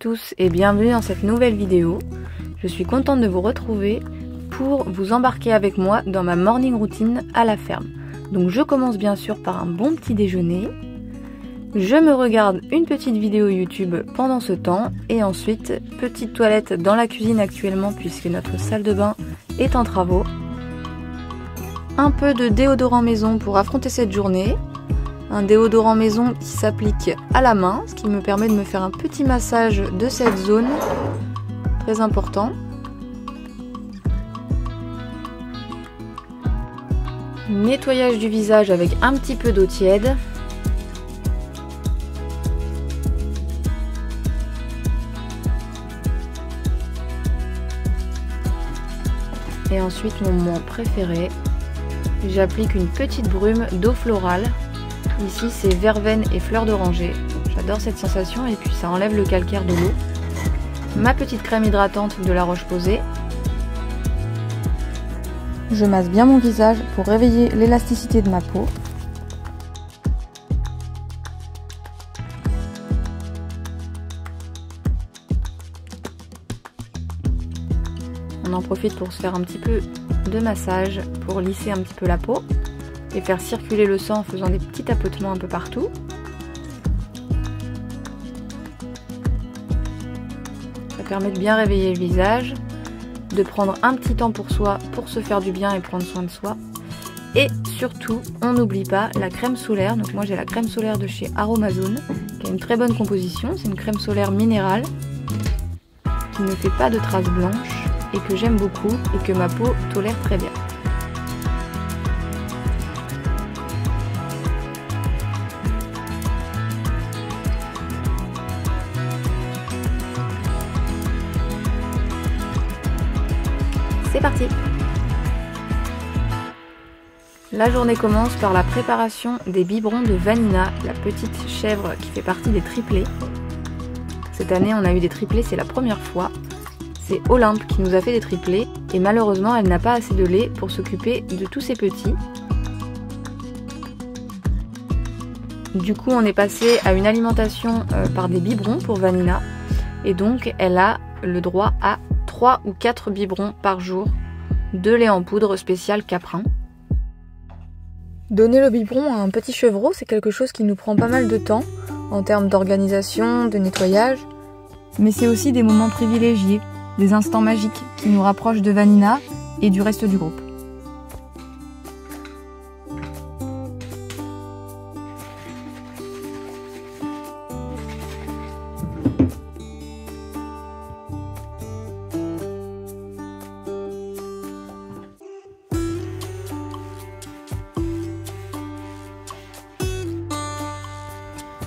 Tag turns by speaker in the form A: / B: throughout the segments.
A: tous et bienvenue dans cette nouvelle vidéo. Je suis contente de vous retrouver pour vous embarquer avec moi dans ma morning routine à la ferme. Donc je commence bien sûr par un bon petit déjeuner. Je me regarde une petite vidéo YouTube pendant ce temps et ensuite petite toilette dans la cuisine actuellement puisque notre salle de bain est en travaux. Un peu de déodorant maison pour affronter cette journée. Un déodorant maison qui s'applique à la main, ce qui me permet de me faire un petit massage de cette zone, très important. Nettoyage du visage avec un petit peu d'eau tiède. Et ensuite mon moment préféré, j'applique une petite brume d'eau florale. Ici c'est verveine et fleurs d'oranger. J'adore cette sensation et puis ça enlève le calcaire de l'eau. Ma petite crème hydratante de La Roche-Posay. Je masse bien mon visage pour réveiller l'élasticité de ma peau. On en profite pour se faire un petit peu de massage pour lisser un petit peu la peau et faire circuler le sang en faisant des petits tapotements un peu partout. Ça permet de bien réveiller le visage, de prendre un petit temps pour soi pour se faire du bien et prendre soin de soi. Et surtout, on n'oublie pas la crème solaire. Donc moi j'ai la crème solaire de chez Aromazone qui a une très bonne composition. C'est une crème solaire minérale qui ne fait pas de traces blanches et que j'aime beaucoup et que ma peau tolère très bien. C'est parti! La journée commence par la préparation des biberons de Vanina, la petite chèvre qui fait partie des triplés. Cette année on a eu des triplés, c'est la première fois. C'est Olympe qui nous a fait des triplés et malheureusement elle n'a pas assez de lait pour s'occuper de tous ces petits. Du coup on est passé à une alimentation par des biberons pour Vanina et donc elle a le droit à 3 ou 4 biberons par jour de lait en poudre spécial caprin. Donner le biberon à un petit chevreau, c'est quelque chose qui nous prend pas mal de temps en termes d'organisation, de nettoyage, mais c'est aussi des moments privilégiés, des instants magiques qui nous rapprochent de Vanina et du reste du groupe.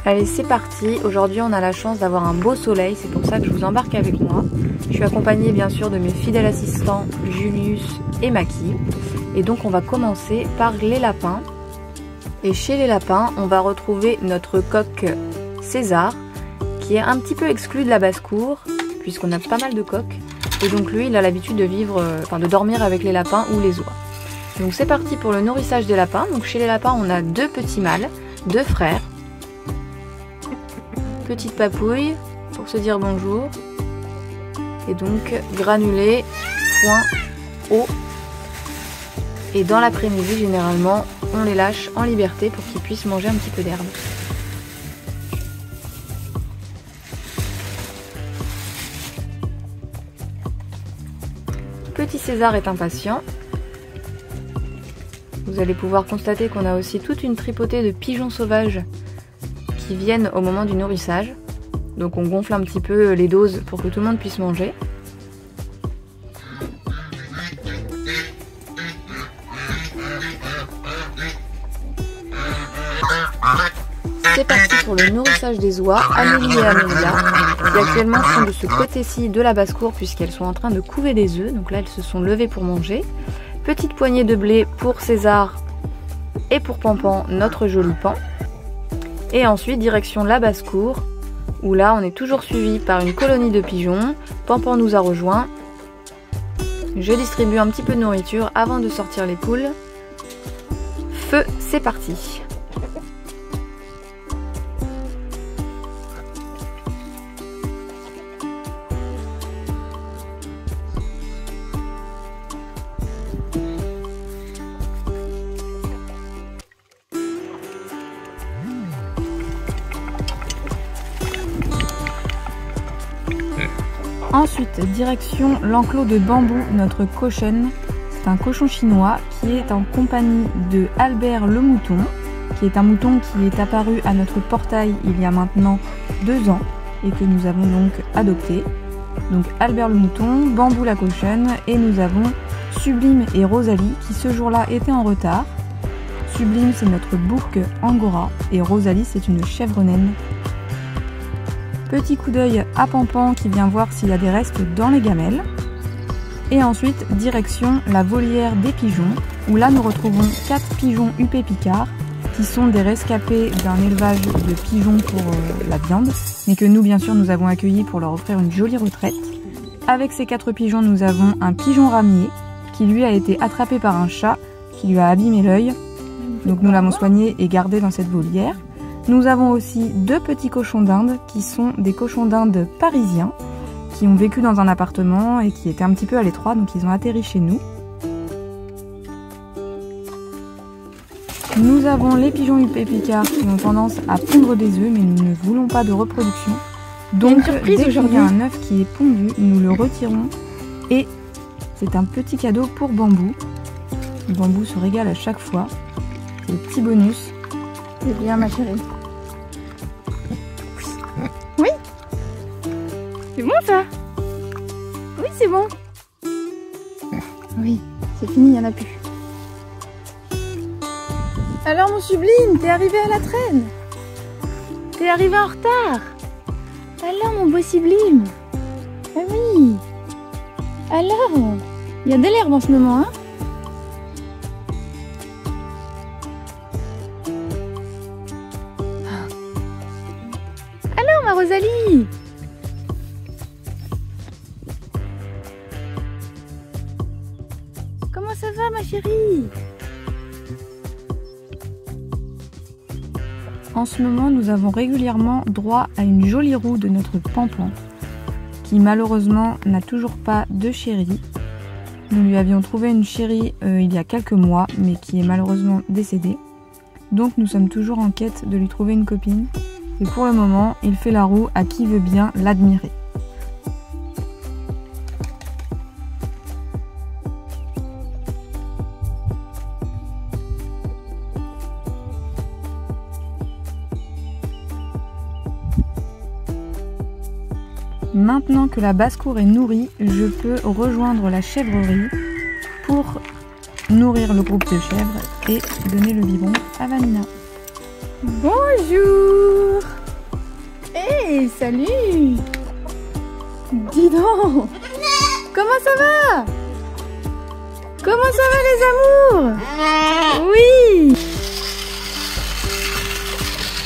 A: Allez, c'est parti. Aujourd'hui, on a la chance d'avoir un beau soleil. C'est pour ça que je vous embarque avec moi. Je suis accompagnée bien sûr de mes fidèles assistants Julius et Maki. Et donc, on va commencer par les lapins. Et chez les lapins, on va retrouver notre coq César, qui est un petit peu exclu de la basse-cour, puisqu'on a pas mal de coqs. Et donc, lui, il a l'habitude de vivre, de dormir avec les lapins ou les oies. Donc, c'est parti pour le nourrissage des lapins. Donc, chez les lapins, on a 2 petits mâles, 2 frères. Petite papouille pour se dire bonjour et donc granulés, foin, eau et dans l'après-midi généralement on les lâche en liberté pour qu'ils puissent manger un petit peu d'herbe. Petit César est impatient. Vous allez pouvoir constater qu'on a aussi toute une tripotée de pigeons sauvages qui viennent au moment du nourrissage. Donc on gonfle un petit peu les doses pour que tout le monde puisse manger. C'est parti pour le nourrissage des oies, Amélie et Amélia, qui actuellement sont de ce côté-ci de la basse-cour puisqu'elles sont en train de couver des œufs. Donc là elles se sont levées pour manger. Petite poignée de blé pour César et pour Pampan, notre joli pan. Et ensuite direction la basse-cour, où là on est toujours suivi par une colonie de pigeons. Pampan nous a rejoints. Je distribue un petit peu de nourriture avant de sortir les poules. Feu, c'est parti! Ensuite, direction l'enclos de bambou, notre cochon. C'est un cochon chinois qui est en compagnie de Albert le mouton, qui est un mouton qui est apparu à notre portail il y a maintenant 2 ans et que nous avons donc adopté. Donc Albert le mouton, Bambou la cochonne et nous avons Sublime et Rosalie qui ce jour-là étaient en retard. Sublime c'est notre bouc angora et Rosalie c'est une chèvre naine. Petit coup d'œil à Pampan qui vient voir s'il y a des restes dans les gamelles. Et ensuite direction la volière des pigeons où là nous retrouvons 4 pigeons UP Picard qui sont des rescapés d'un élevage de pigeons pour la viande, mais que nous bien sûr nous avons accueillis pour leur offrir une jolie retraite. Avec ces 4 pigeons nous avons un pigeon ramier qui lui a été attrapé par un chat qui lui a abîmé l'œil, donc nous l'avons soigné et gardé dans cette volière. Nous avons aussi 2 petits cochons d'Inde qui sont des cochons d'Inde parisiens qui ont vécu dans un appartement et qui étaient un petit peu à l'étroit, donc ils ont atterri chez nous. Nous avons les pigeons UP Picard qui ont tendance à pondre des œufs, mais nous ne voulons pas de reproduction. Donc dès qu'il y a un œuf qui est pondu, nous le retirons et c'est un petit cadeau pour Bambou. Bambou se régale à chaque fois. C'est le petit bonus.
B: C'est bien ma chérie. Oui. C'est bon ça. Oui c'est bon. Oui, c'est fini, il n'y en a plus. Alors mon Sublime, t'es arrivé à la traîne. T'es arrivé en retard. Alors mon beau Sublime. Ah oui. Alors, il y a de l'herbe en ce moment, hein? Alors ma Rosalie. Comment ça va ma chérie?
A: En ce moment, nous avons régulièrement droit à une jolie roue de notre Pampan, qui malheureusement n'a toujours pas de chérie. Nous lui avions trouvé une chérie il y a quelques mois, mais qui est malheureusement décédée. Donc nous sommes toujours en quête de lui trouver une copine. Et pour le moment, il fait la roue à qui veut bien l'admirer. Maintenant que la basse-cour est nourrie, je peux rejoindre la chèvrerie pour nourrir le groupe de chèvres et donner le biberon à Vanina.
B: Bonjour. Hey, salut. Dis donc. Comment ça va? Comment ça va les amours? Oui.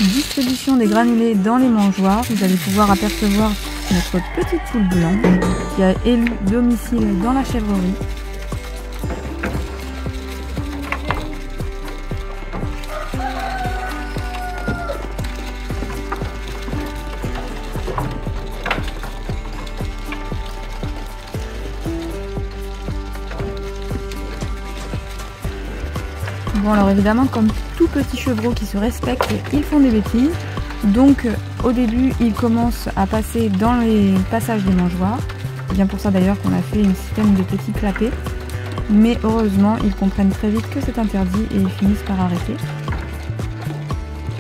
A: Distribution des granulés dans les mangeoires. Vous allez pouvoir apercevoir notre petite poule blanche qui a élu domicile dans la chèvrerie. Bon alors évidemment comme tout petit chevreau qui se respecte, ils font des bêtises. Donc au début ils commencent à passer dans les passages des mangeoires. C'est bien pour ça d'ailleurs qu'on a fait un système de petits clapets. Mais heureusement ils comprennent très vite que c'est interdit et ils finissent par arrêter.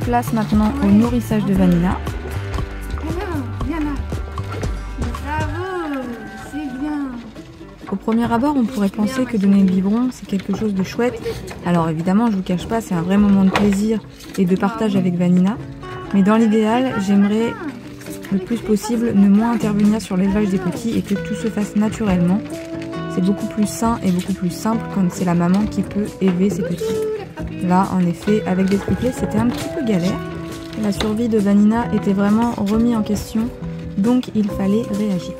A: Place maintenant au nourrissage de Vanina.
B: Viens là. Bravo, c'est bien.
A: Au premier abord on pourrait penser que donner le biberon c'est quelque chose de chouette. Alors évidemment je vous cache pas, c'est un vrai moment de plaisir et de partage avec Vanina. Mais dans l'idéal, j'aimerais le plus possible ne moins intervenir sur l'élevage des petits et que tout se fasse naturellement. C'est beaucoup plus sain et beaucoup plus simple quand c'est la maman qui peut élever ses petits. Là, en effet, avec des triplés, c'était un petit peu galère. La survie de Vanina était vraiment remise en question, donc il fallait réagir.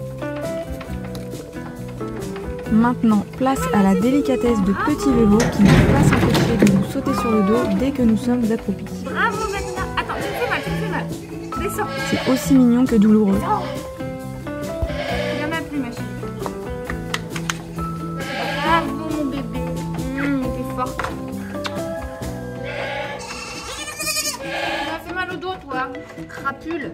A: Maintenant, place à la délicatesse de petits vélos qui ne peuvent pas s'empêcher de nous sauter sur le dos dès que nous sommes accroupis.
B: Bravo Vanina. Attends, tu fais mal. Descends.
A: C'est aussi mignon que douloureux.
B: Il n'y en a plus ma chérie. Bravo mon bébé. T'es forte. Ça fait mal au dos toi. Crapule.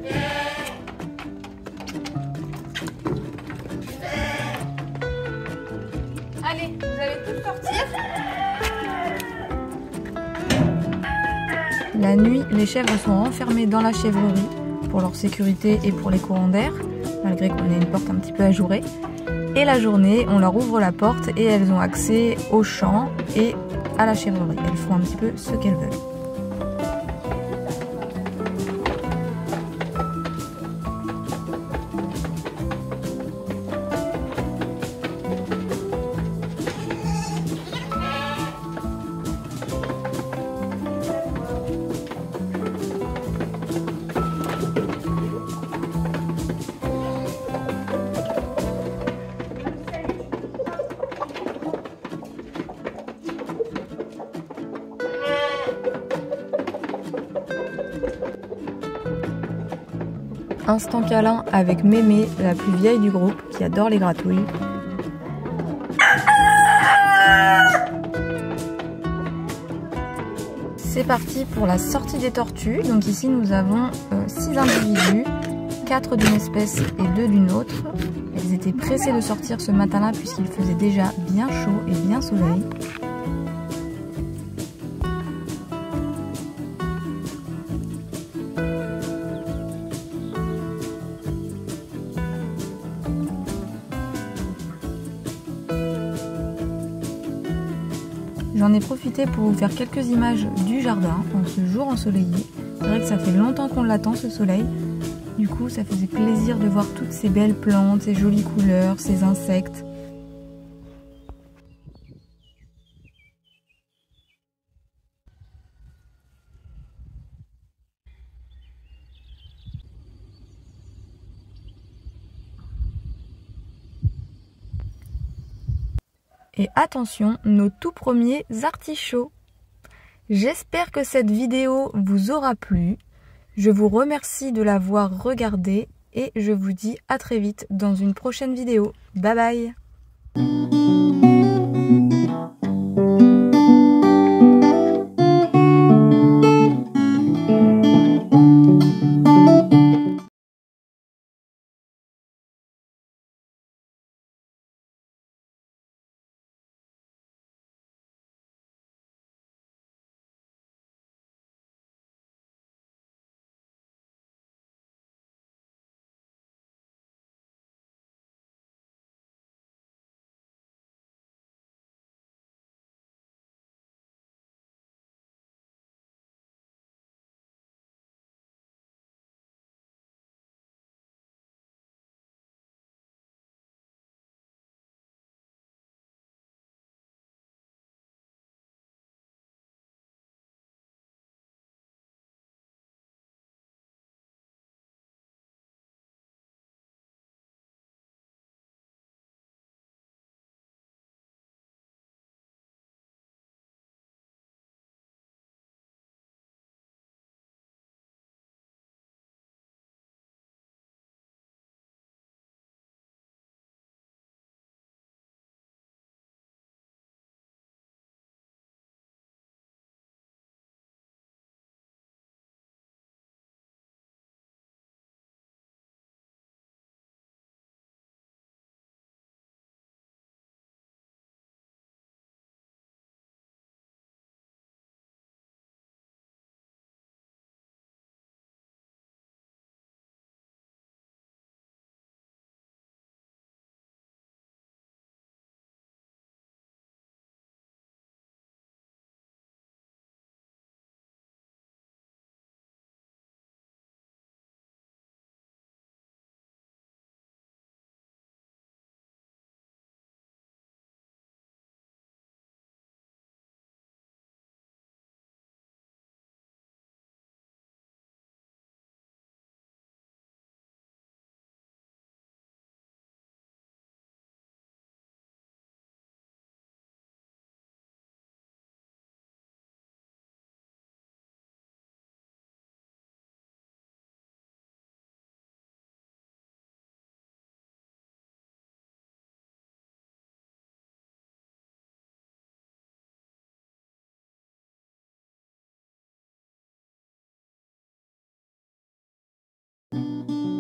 A: allez tous sortir. La nuit, les chèvres sont enfermées dans la chèvrerie pour leur sécurité et pour les courants d'air, malgré qu'on ait une porte un petit peu ajourée. Et la journée, on leur ouvre la porte et elles ont accès aux champs et à la chèvrerie. Elles font un petit peu ce qu'elles veulent. Instant câlin avec Mémé, la plus vieille du groupe, qui adore les gratouilles. C'est parti pour la sortie des tortues. Donc ici nous avons 6 individus, 4 d'une espèce et 2 d'une autre. Elles étaient pressées de sortir ce matin-là puisqu'il faisait déjà bien chaud et bien soleil. J'en ai profité pour vous faire quelques images du jardin en ce jour ensoleillé. C'est vrai que ça fait longtemps qu'on l'attend ce soleil. Du coup, ça faisait plaisir de voir toutes ces belles plantes, ces jolies couleurs, ces insectes. Et attention, nos tout premiers artichauts. J'espère que cette vidéo vous aura plu. Je vous remercie de l'avoir regardée et je vous dis à très vite dans une prochaine vidéo. Bye bye!
B: Thank you.